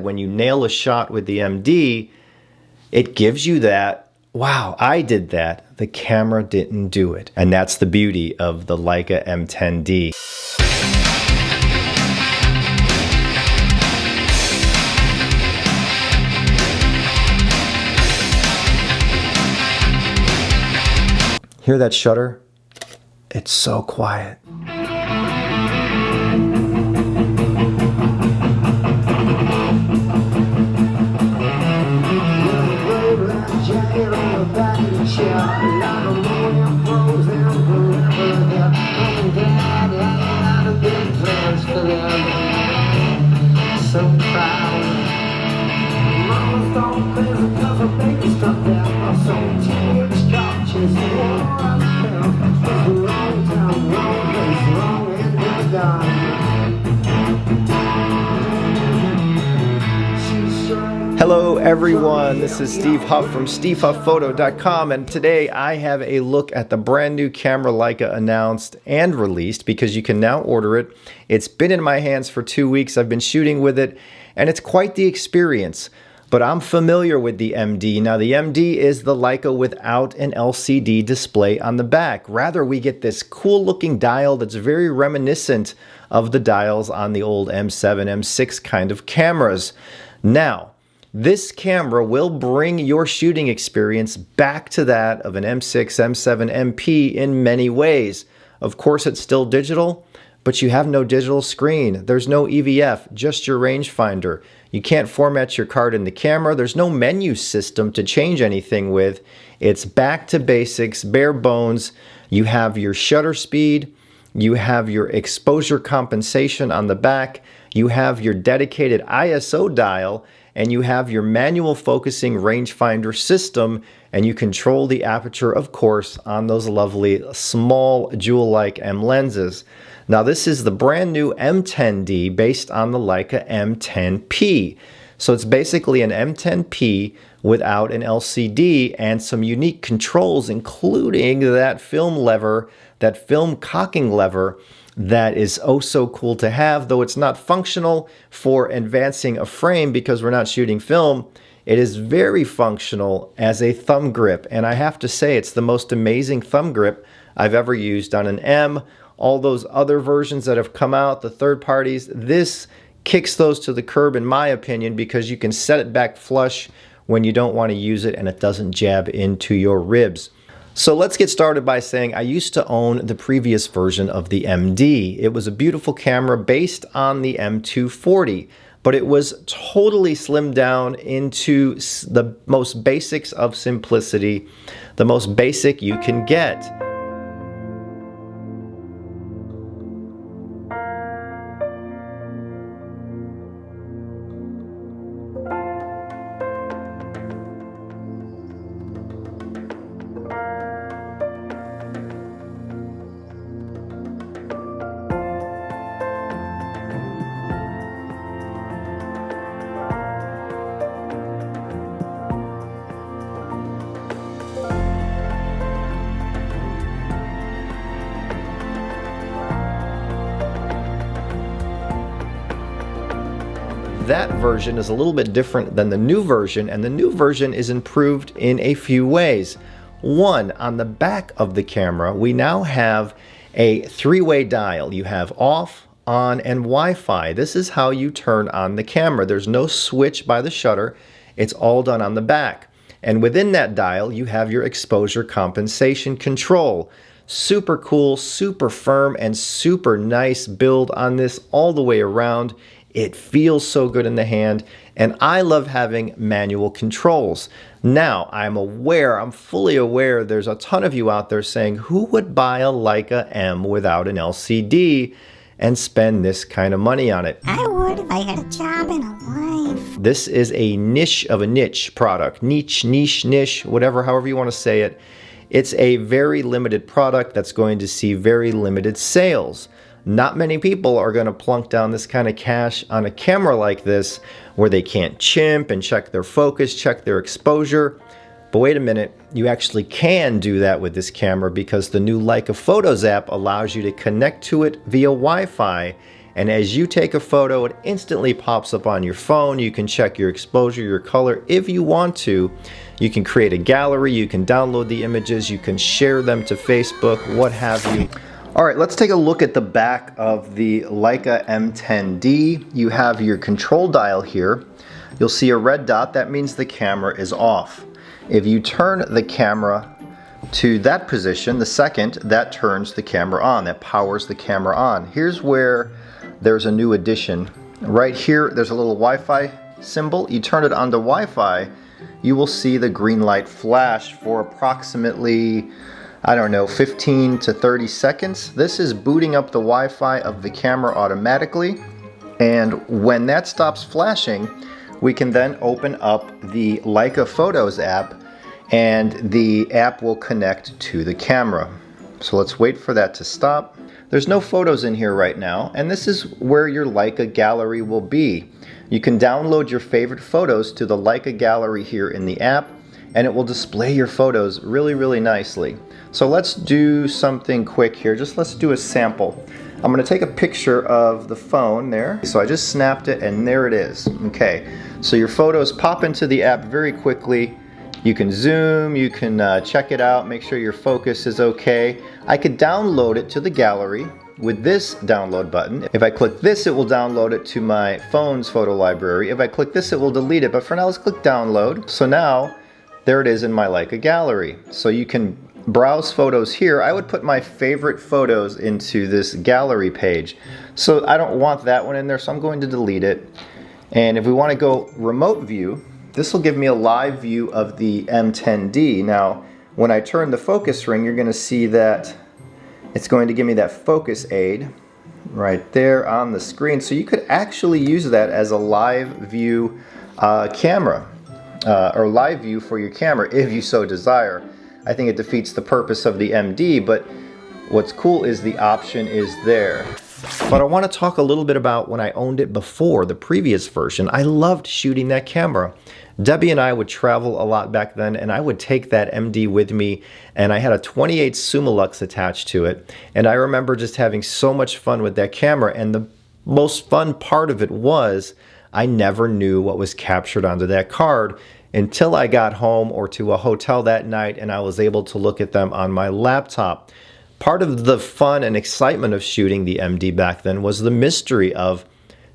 said, when you nail a shot with the MD, it gives you that, wow, I did that. The camera didn't do it. And that's the beauty of the Leica M10-D. Hear that shutter? It's so quiet. Hello everyone, this is Steve Huff from SteveHuffPhoto.com, and today I have a look at the brand new camera Leica announced and released, because you can now order it. It's been in my hands for 2 weeks. I've been shooting with it and it's quite the experience. But I'm familiar with the MD. Now the MD is the Leica without an LCD display on the back. Rather, we get this cool looking dial that's very reminiscent of the dials on the old M7, M6 kind of cameras. Now, this camera will bring your shooting experience back to that of an M6, M7, MP in many ways. Of course, it's still digital, but you have no digital screen. There's no EVF, just your rangefinder. You can't format your card in the camera. There's no menu system to change anything with. It's back to basics, bare bones. You have your shutter speed. You have your exposure compensation on the back. You have your dedicated ISO dial, and you have your manual focusing rangefinder system, and you control the aperture, of course, on those lovely small jewel-like M lenses. Now this is the brand new M10-D based on the Leica M10P. So it's basically an M10P without an LCD and some unique controls, including that film lever, that film cocking lever, that is oh so cool to have. Though it's not functional for advancing a frame because we're not shooting film, it is very functional as a thumb grip. And I have to say, it's the most amazing thumb grip I've ever used on an M. All those other versions that have come out, the third parties, this kicks those to the curb in my opinion, because you can set it back flush when you don't want to use it and it doesn't jab into your ribs. So let's get started by saying I used to own the previous version of the MD. It was a beautiful camera based on the M240, but it was totally slimmed down into the most basics of simplicity, the most basic you can get. That version is a little bit different than the new version, and the new version is improved in a few ways. One, on the back of the camera, we now have a three-way dial. You have off, on, and Wi-Fi. This is how you turn on the camera. There's no switch by the shutter. It's all done on the back. And within that dial, you have your exposure compensation control. Super cool, super firm, and super nice build on this all the way around. It feels so good in the hand, and I love having manual controls. Now, I'm fully aware there's a ton of you out there saying, who would buy a Leica M without an LCD and spend this kind of money on it? I would if I had a job and a life. This is a niche of a niche product. Niche, whatever, however you want to say it. It's a very limited product that's going to see very limited sales. Not many people are going to plunk down this kind of cash on a camera like this where they can't chimp and check their focus, check their exposure. But wait a minute, you actually can do that with this camera, because the new Leica Photos app allows you to connect to it via Wi-Fi And as you take a photo, it instantly pops up on your phone. You can check your exposure, your color if you want to. You can create a gallery, you can download the images, you can share them to Facebook, what have you. All right, let's take a look at the back of the Leica M10-D. You have your control dial here. You'll see a red dot, that means the camera is off. If you turn the camera to that position, the second, that turns the camera on, that powers the camera on. Here's where there's a new addition. Right here, there's a little Wi-Fi symbol. You turn it onto Wi-Fi, you will see the green light flash for approximately, I don't know, 15 to 30 seconds. This is booting up the Wi-Fi of the camera automatically. And when that stops flashing, we can then open up the Leica Photos app and the app will connect to the camera. So let's wait for that to stop. There's no photos in here right now, and this is where your Leica gallery will be. You can download your favorite photos to the Leica gallery here in the app, and it will display your photos really, really nicely. So let's do something quick here. Let's do a sample. I'm gonna take a picture of the phone there. So I just snapped it and there it is. Okay, so your photos pop into the app very quickly. You can zoom, you can check it out, make sure your focus is okay. I could download it to the gallery with this download button. If I click this, it will download it to my phone's photo library. If I click this, it will delete it, but for now, let's click download. So now, there it is in my Leica gallery. So you can browse photos here. I would put my favorite photos into this gallery page. So I don't want that one in there, so I'm going to delete it. And if we want to go remote view, this will give me a live view of the M10-D. Now, when I turn the focus ring, you're going to see that it's going to give me that focus aid right there on the screen. So you could actually use that as a live view camera, or live view for your camera if you so desire. I think it defeats the purpose of the MD, but what's cool is the option is there. But I want to talk a little bit about when I owned it before, the previous version. I loved shooting that camera. Debbie and I would travel a lot back then, and I would take that MD with me, and I had a 28 Summilux attached to it. And I remember just having so much fun with that camera, and the most fun part of it was I never knew what was captured onto that card until I got home or to a hotel that night and I was able to look at them on my laptop. Part of the fun and excitement of shooting the MD back then was the mystery of,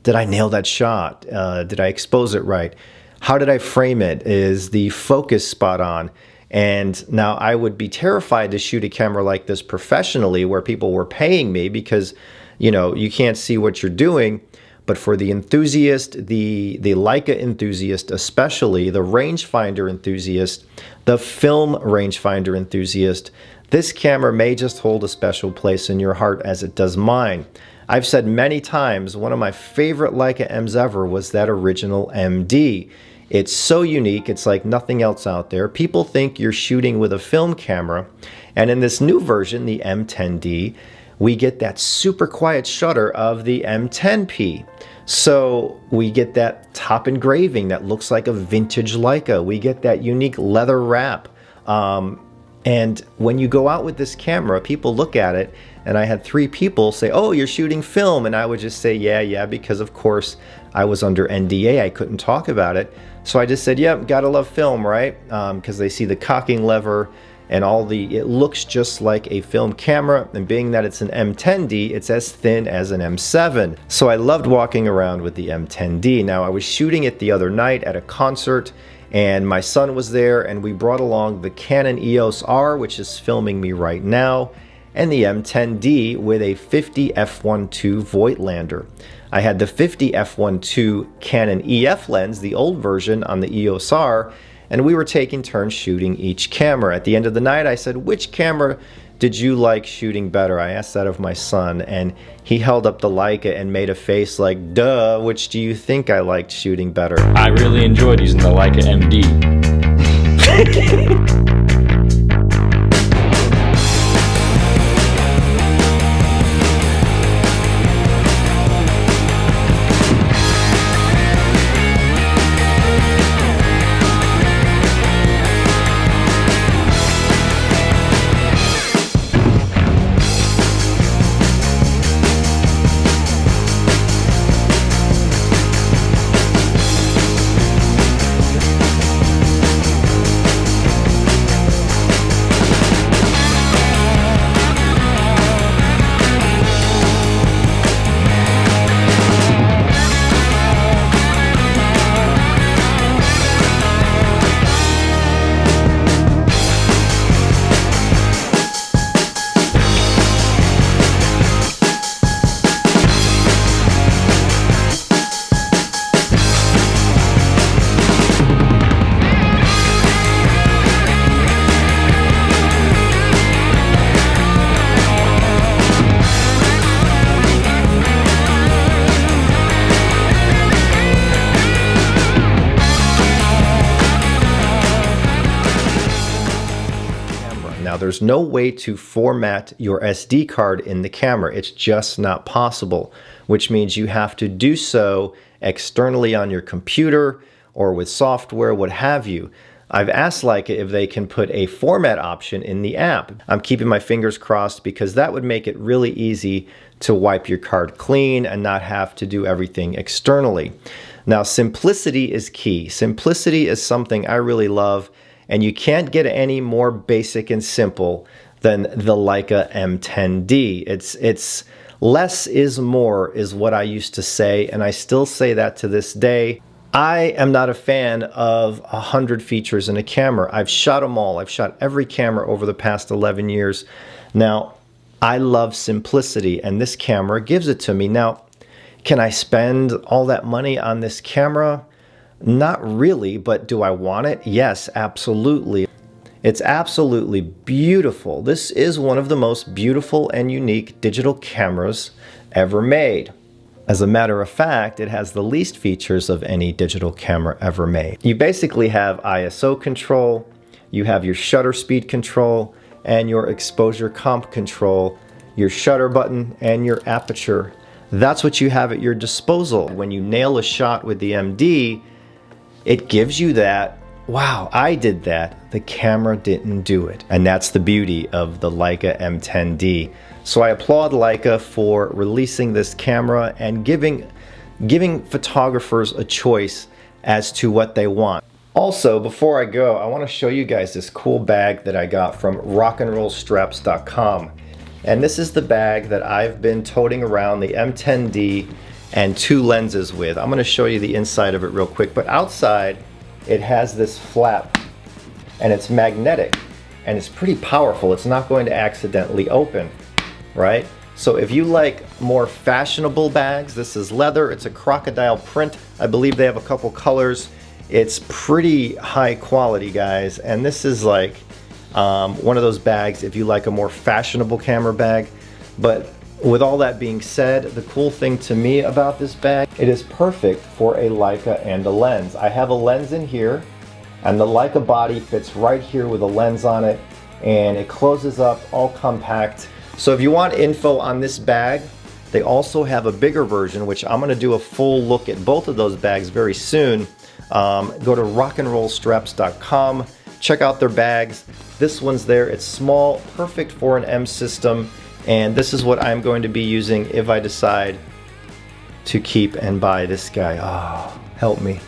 did I nail that shot? Did I expose it right? How did I frame it? Is the focus spot on? And now I would be terrified to shoot a camera like this professionally where people were paying me because, you know, you can't see what you're doing. But for the enthusiast, the Leica enthusiast especially, the rangefinder enthusiast, the film rangefinder enthusiast, this camera may just hold a special place in your heart as it does mine. I've said many times, one of my favorite Leica M's ever was that original MD. It's so unique, it's like nothing else out there. People think you're shooting with a film camera, and in this new version, the M10-D, we get that super quiet shutter of the M10P. So we get that top engraving that looks like a vintage Leica. We get that unique leather wrap. And when you go out with this camera, people look at it, and I had 3 people say, "Oh, you're shooting film," and I would just say, yeah, because of course I was under NDA, I couldn't talk about it. So I just said, yep, gotta love film, right? Because they see the cocking lever and it looks just like a film camera, and being that it's an M10-D, it's as thin as an M7. So I loved walking around with the M10-D. Now I was shooting it the other night at a concert, and my son was there, and we brought along the Canon EOS-R, which is filming me right now, and the M10-D with a 50 f1.2 Voigtlander. I had the 50 f1.2 Canon EF lens, the old version, on the EOS-R, and we were taking turns shooting each camera. At the end of the night, I said, which camera did you like shooting better? I asked that of my son, and he held up the Leica and made a face like, duh, which do you think I liked shooting better? I really enjoyed using the Leica M10-D. There's no way to format your SD card in the camera. It's just not possible, which means you have to do so externally on your computer or with software, what have you. I've asked Leica if they can put a format option in the app. I'm keeping my fingers crossed because that would make it really easy to wipe your card clean and not have to do everything externally. Now, simplicity is key. Simplicity is something I really love, and you can't get any more basic and simple than the Leica M10-D. It's less is more is what I used to say, and I still say that to this day. I am not a fan of 100 features in a camera. I've shot them all. I've shot every camera over the past 11 years. Now, I love simplicity, and this camera gives it to me. Now, can I spend all that money on this camera? Not really, but do I want it? Yes, absolutely. It's absolutely beautiful. This is one of the most beautiful and unique digital cameras ever made. As a matter of fact, it has the least features of any digital camera ever made. You basically have ISO control, you have your shutter speed control, and your exposure comp control, your shutter button, and your aperture. That's what you have at your disposal. When you nail a shot with the MD, it gives you that, wow, I did that, the camera didn't do it. And that's the beauty of the Leica M10-D. So I applaud Leica for releasing this camera and giving photographers a choice as to what they want. Also, before I go, I want to show you guys this cool bag that I got from rockandrollstraps.com. And this is the bag that I've been toting around the M10-D and 2 lenses with. I'm going to show you the inside of it real quick, but outside it has this flap and it's magnetic and it's pretty powerful. It's not going to accidentally open, right? So if you like more fashionable bags, this is leather, it's a crocodile print. I believe they have a couple colors. It's pretty high quality, guys, and this is like one of those bags if you like a more fashionable camera bag. But with all that being said, the cool thing to me about this bag, it is perfect for a Leica and a lens. I have a lens in here, and the Leica body fits right here with a lens on it, and it closes up, all compact. So if you want info on this bag, they also have a bigger version, which I'm going to do a full look at both of those bags very soon. Go to rockandrollstraps.com, check out their bags. This one's there, it's small, perfect for an M system, and this is what I'm going to be using if I decide to keep and buy this guy. Oh, help me.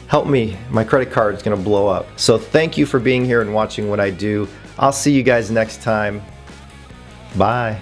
Help me, my credit card is gonna blow up. So thank you for being here and watching what I do. I'll see you guys next time. Bye.